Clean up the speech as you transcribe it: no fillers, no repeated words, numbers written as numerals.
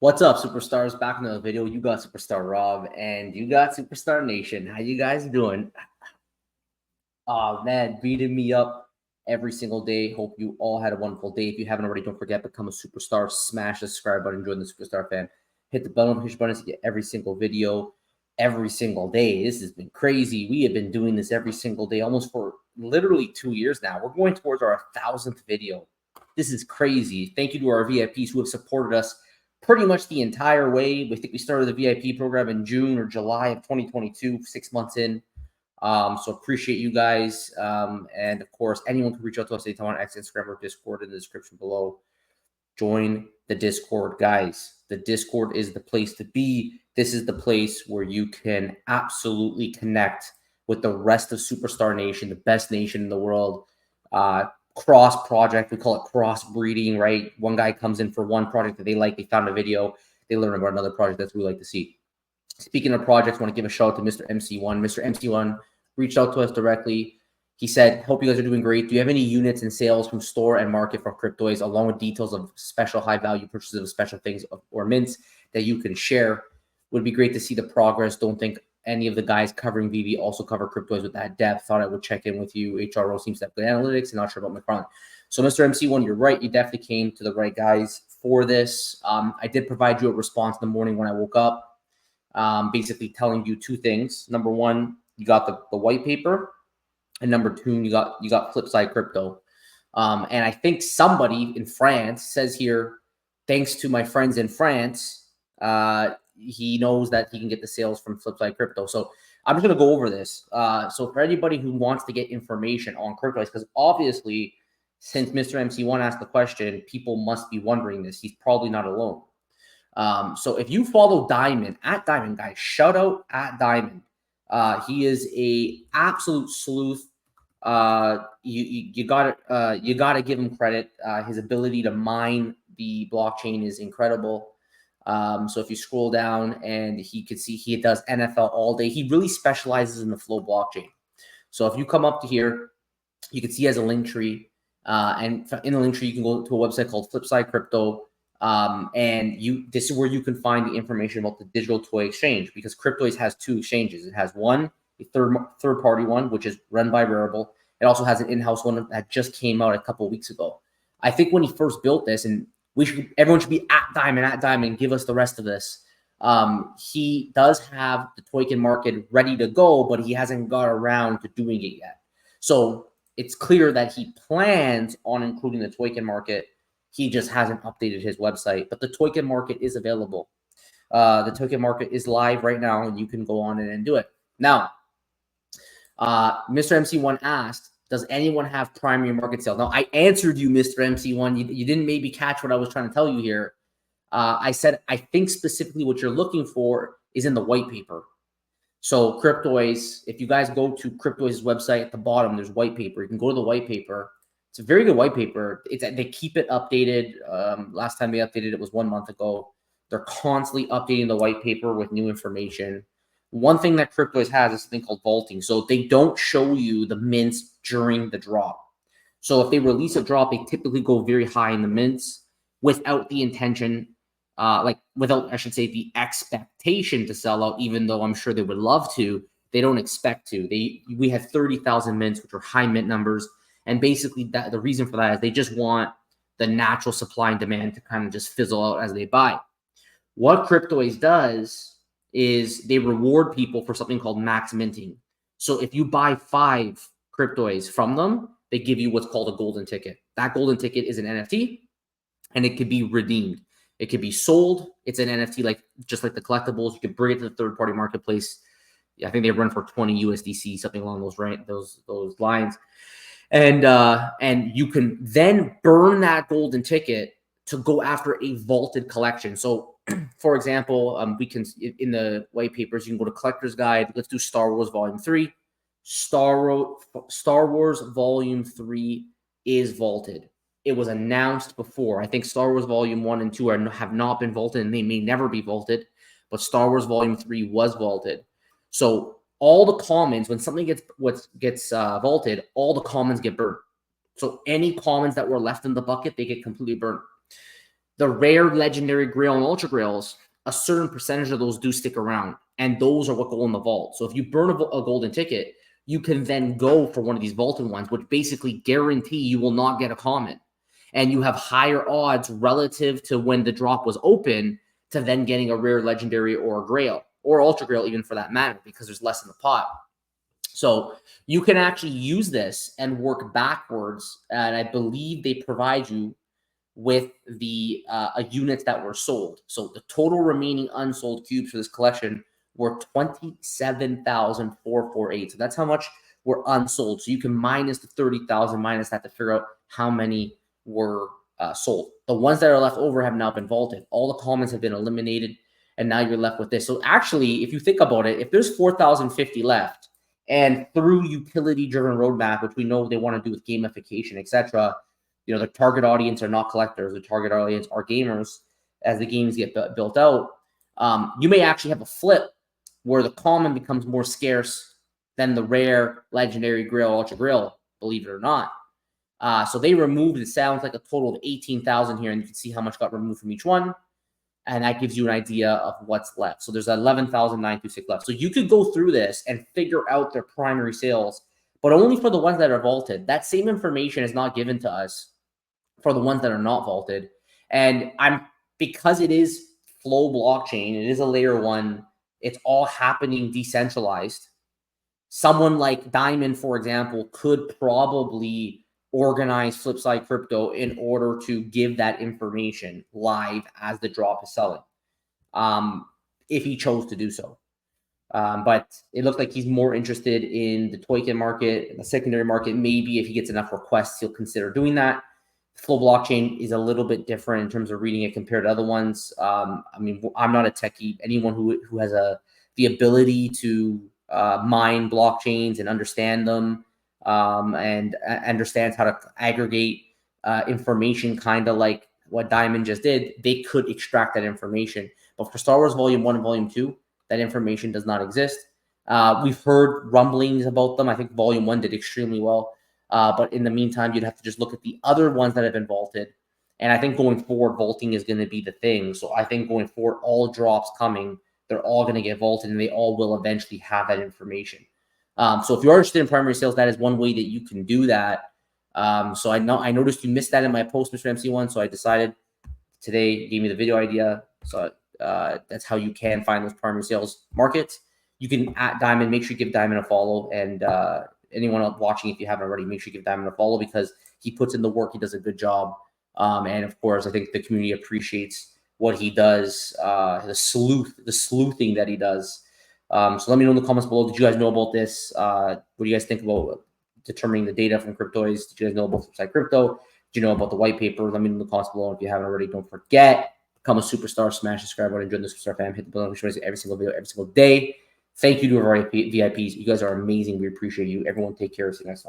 What's up, superstars? Back in another video. You got Superstar Rob and you got Superstar Nation. How you guys doing? Oh man, beating me up every single day. Hope you all had a wonderful day. If you haven't already, don't forget, become a superstar. Smash the subscribe button. Join the Superstar fan. Hit the bell notification button to get every single video every single day. This has been crazy. We have been doing this every single day almost for literally 2 years now. We're going towards our 1,000th video. This is crazy. Thank you to our VIPs who have supported us pretty much the entire way. We think we started the VIP program in June or July of 2022, 6 months in. So appreciate you guys. And of course, anyone can reach out to us anytime on X, Instagram, or Discord in the description below. Join the Discord, guys. The Discord is the place to be. This is the place where you can absolutely connect with the rest of Superstar Nation, the best nation in the world. Cross project, we call it cross breeding, right? One guy comes in for one project that they like, they found a video, they learn about another project. That's what we like to see. Speaking of projects, I want to give a shout out to Mr. MC1. Mr. MC1 reached out to us directly. He said, hope you guys are doing great. Do you have any units and sales from store and market for Cryptoys, along with details of special high value purchases of special things or mints that you can share? Would be great to see the progress. Don't think any of the guys covering VV also cover Cryptoys with that depth. Thought I would check in with you. HRO seems to have good analytics and not sure about McFarlane. So Mr. MC1, you're right. You definitely came to the right guys for this. I did provide you a response in the morning when I woke up, basically telling you two things. Number one, you got the white paper, and number two, you got Flipside Crypto. And I think somebody in France says here, thanks to my friends in France, he knows that he can get the sales from Flipside Crypto. So I'm just going to go over this. So for anybody who wants to get information on Cryptoys, because obviously, since Mr. MC1 asked the question, people must be wondering this. He's probably not alone. So if you follow Diamond, at Diamond, guys, shout out at Diamond. He is a absolute sleuth. You gotta give him credit. His ability to mine the blockchain is incredible. So if you scroll down and he could see he does NFL all day. He really specializes in the flow blockchain. So if you come up to here, you can see he has a link tree. And in the link tree, you can go to a website called Flipside Crypto. And this is where you can find the information about the digital toy exchange, because Cryptoys has two exchanges. It has one, a third party one, which is run by Rarible. It also has an in-house one that just came out a couple of weeks ago. I think when he first built this, and everyone should be at Diamond, give us the rest of this. He does have the token market ready to go, but he hasn't got around to doing it yet. So it's clear that he plans on including the token market. He just hasn't updated his website, but the token market is available. The token market is live right now, and you can go on it and do it. Now, Mr. MC1 asked, does anyone have primary market sale? Now, I answered you, Mr. MC1. You didn't maybe catch what I was trying to tell you here. I said, I think specifically what you're looking for is in the white paper. So Cryptoys, if you guys go to Cryptoys' website at the bottom, there's white paper. You can go to the white paper. It's a very good white paper. They keep it updated. Last time they updated it was 1 month ago. They're constantly updating the white paper with new information. One thing that Cryptoys has is something called vaulting. So they don't show you the mints during the drop. So if they release a drop, they typically go very high in the mints without the intention, without, I should say, the expectation to sell out, even though I'm sure they would love to. They don't expect to. We had 30,000 mints, which are high mint numbers. And basically, the reason for that is they just want the natural supply and demand to kind of just fizzle out as they buy. What Cryptoys does is they reward people for something called max minting. So if you buy 5 Cryptoys from them, they give you what's called a golden ticket. That golden ticket is an NFT, and it could be redeemed. It could be sold. It's an NFT, just like the collectibles. You can bring it to the third-party marketplace. I think they run for 20 USDC, something along those lines. And you can then burn that golden ticket to go after a vaulted collection. So, for example, we can, in the white papers, you can go to Collector's Guide. Let's do Star Wars Volume 3. Star Wars Volume 3 is vaulted. It was announced before. I think Star Wars Volume 1 and 2 have not been vaulted, and they may never be vaulted. But Star Wars Volume 3 was vaulted. So all the commons, when something gets vaulted, all the commons get burned. So any commons that were left in the bucket, they get completely burned. The rare, legendary, grail, and ultra grails, a certain percentage of those do stick around, and those are what go in the vault. So if you burn a golden ticket, you can then go for one of these vaulted ones, which basically guarantee you will not get a common. And you have higher odds relative to when the drop was open to then getting a rare, legendary, or a grail, or ultra grail even for that matter, because there's less in the pot. So you can actually use this and work backwards. And I believe they provide you with the units that were sold. So the total remaining unsold cubes for this collection were 27,448. So that's how much were unsold. So you can minus the 30,000 minus that to figure out how many were sold. The ones that are left over have now been vaulted. All the commons have been eliminated, and now you're left with this. So actually, if you think about it, if there's 4,050 left, and through utility-driven roadmap, which we know they want to do with gamification, etc., you know, the target audience are not collectors. The target audience are gamers. As the games get built out, you may actually have a flip where the common becomes more scarce than the rare, legendary, grail, ultra grail, believe it or not. So they removed, it sounds like a total of 18,000 here, and you can see how much got removed from each one. And that gives you an idea of what's left. So there's 11,926 left. So you could go through this and figure out their primary sales, but only for the ones that are vaulted. That same information is not given to us for the ones that are not vaulted. And because it is Flow blockchain, it is a layer 1, it's all happening decentralized. Someone like Diamond, for example, could probably organize Flipside Crypto in order to give that information live as the drop is selling, if he chose to do so. But it looks like he's more interested in the token market, the secondary market. Maybe if he gets enough requests, he'll consider doing that. Flow blockchain is a little bit different in terms of reading it compared to other ones. I mean, I'm not a techie. Anyone who has the ability to mine blockchains and understand them, and understands how to aggregate information, kind of like what Diamond just did, they could extract that information. But for Star Wars Volume 1 and Volume 2, that information does not exist. We've heard rumblings about them. I think Volume 1 did extremely well. But in the meantime, you'd have to just look at the other ones that have been vaulted. And I think going forward, vaulting is going to be the thing. So I think going forward, all drops coming, they're all going to get vaulted, and they all will eventually have that information. So if you're interested in primary sales, that is one way that you can do that. So I noticed you missed that in my post, Mr. MC1. So I decided today, gave me the video idea. So that's how you can find those primary sales markets. You can at Diamond, make sure you give Diamond a follow, and anyone else watching, if you haven't already, make sure you give Diamond a follow, because he puts in the work. He does a good job. And of course, I think the community appreciates what he does, the sleuthing that he does. So let me know in the comments below. Did you guys know about this? What do you guys think about determining the data from Cryptoys? Did you guys know about Flipside Crypto? Did you know about the white paper? Let me know in the comments below. If you haven't already, don't forget, become a superstar, smash subscribe button, join the superstar fam, hit the bell notification every single video, every single day. Thank you to our VIPs. You guys are amazing. We appreciate you. Everyone take care. See you next time.